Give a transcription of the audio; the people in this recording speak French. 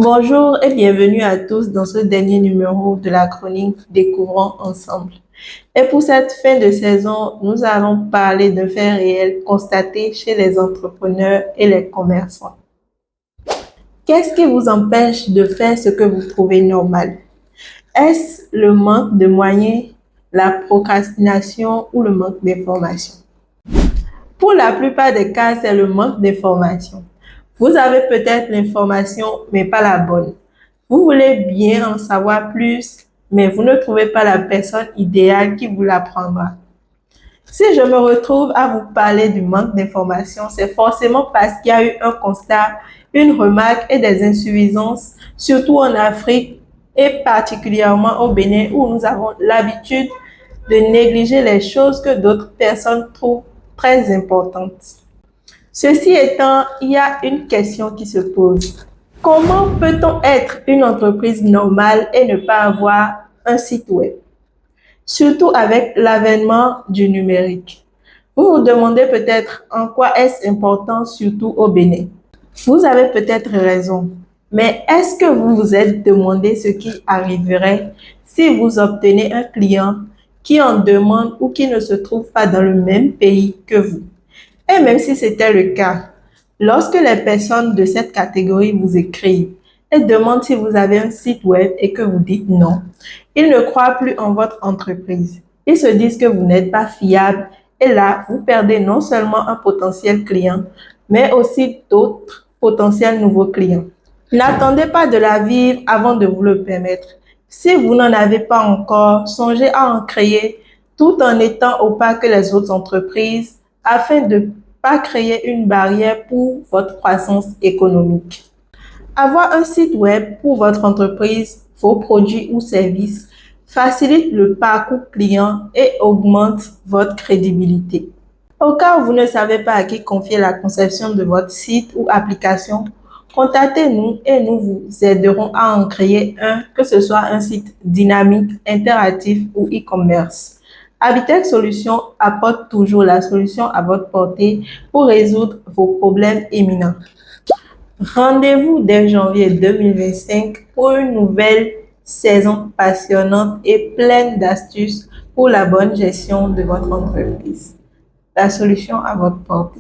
Bonjour et bienvenue à tous dans ce dernier numéro de la chronique Découvrons ensemble. Et pour cette fin de saison, nous allons parler de faits réels constatés chez les entrepreneurs et les commerçants. Qu'est-ce qui vous empêche de faire ce que vous trouvez normal? Est-ce le manque de moyens, la procrastination ou le manque d'information? Pour la plupart des cas, c'est le manque d'information. Vous avez peut-être l'information, mais pas la bonne. Vous voulez bien en savoir plus, mais vous ne trouvez pas la personne idéale qui vous l'apprendra. Si je me retrouve à vous parler du manque d'information, c'est forcément parce qu'il y a eu un constat, une remarque et des insuffisances, surtout en Afrique et particulièrement au Bénin où nous avons l'habitude de négliger les choses que d'autres personnes trouvent très importantes. Ceci étant, il y a une question qui se pose. Comment peut-on être une entreprise normale et ne pas avoir un site web? Surtout avec l'avènement du numérique. Vous vous demandez peut-être en quoi est-ce important, surtout au Bénin. Vous avez peut-être raison, mais est-ce que vous vous êtes demandé ce qui arriverait si vous obtenez un client qui en demande ou qui ne se trouve pas dans le même pays que vous? Et même si c'était le cas, lorsque les personnes de cette catégorie vous écrivent et demandent si vous avez un site web et que vous dites non, ils ne croient plus en votre entreprise. Ils se disent que vous n'êtes pas fiable et là, vous perdez non seulement un potentiel client, mais aussi d'autres potentiels nouveaux clients. N'attendez pas de la vivre avant de vous le permettre. Si vous n'en avez pas encore, songez à en créer tout en étant au pas que les autres entreprises afin de ne pas créer une barrière pour votre croissance économique. Avoir un site web pour votre entreprise, vos produits ou services facilite le parcours client et augmente votre crédibilité. Au cas où vous ne savez pas à qui confier la conception de votre site ou application, contactez-nous et nous vous aiderons à en créer un, que ce soit un site dynamique, interactif ou e-commerce. Habitech Solutions apporte toujours la solution à votre portée pour résoudre vos problèmes éminents. Rendez-vous dès janvier 2025 pour une nouvelle saison passionnante et pleine d'astuces pour la bonne gestion de votre entreprise. La solution à votre portée.